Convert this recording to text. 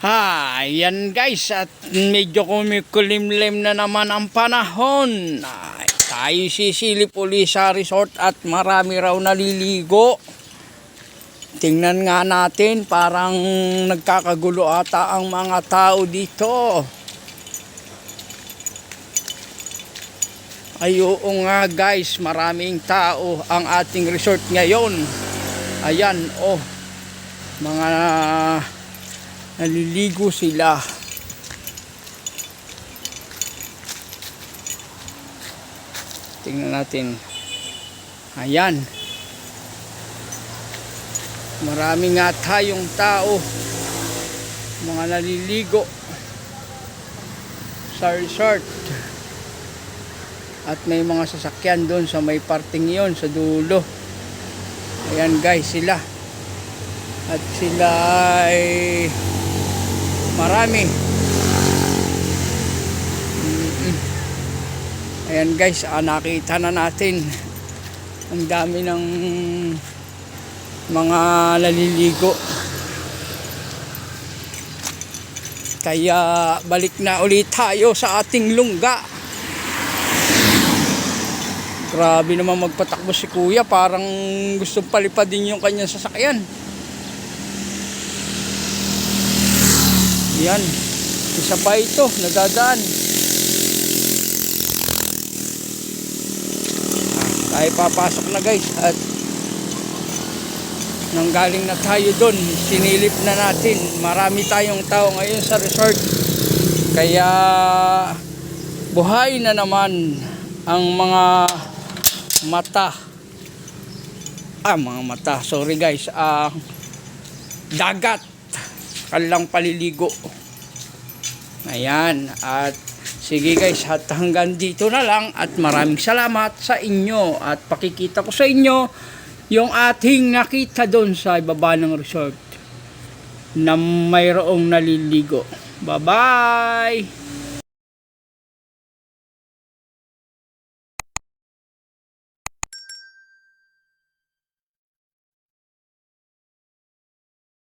Yan guys, at medyo kumikulimlim na naman ang panahon. Tayo sisilip uli sa resort at marami raw naliligo. Tingnan nga natin, parang nagkakagulo ata ang mga tao dito. Ay oo nga guys, maraming tao ang ating resort ngayon. Ayan mga naliligo sila. Tingnan natin. Ayan. Marami nga tayong tao. Mga naliligo sa resort. At may mga sasakyan doon sa may parting yon sa dulo. Ayan guys sila. At sila ay marami. Ayan guys, nakita na natin ang dami ng mga naliligo. Kaya balik na ulit tayo sa ating lungga. Grabe naman magpatakbo si kuya, parang gusto palipadin yung kanyang sasakyan. Yan, isa pa ito, nadadaan. Tayo papasok na guys at nanggaling na tayo doon, sinilip na natin. Marami tayong tao ngayon sa resort. Kaya buhay na naman ang mga mata. Sorry guys. Dagat. Kanilang paliligo. Ayan. At sige guys, at hanggang dito na lang. At maraming salamat sa inyo. At pakikita ko sa inyo yung ating nakita doon sa ibaba ng resort na mayroong naliligo. Bye bye.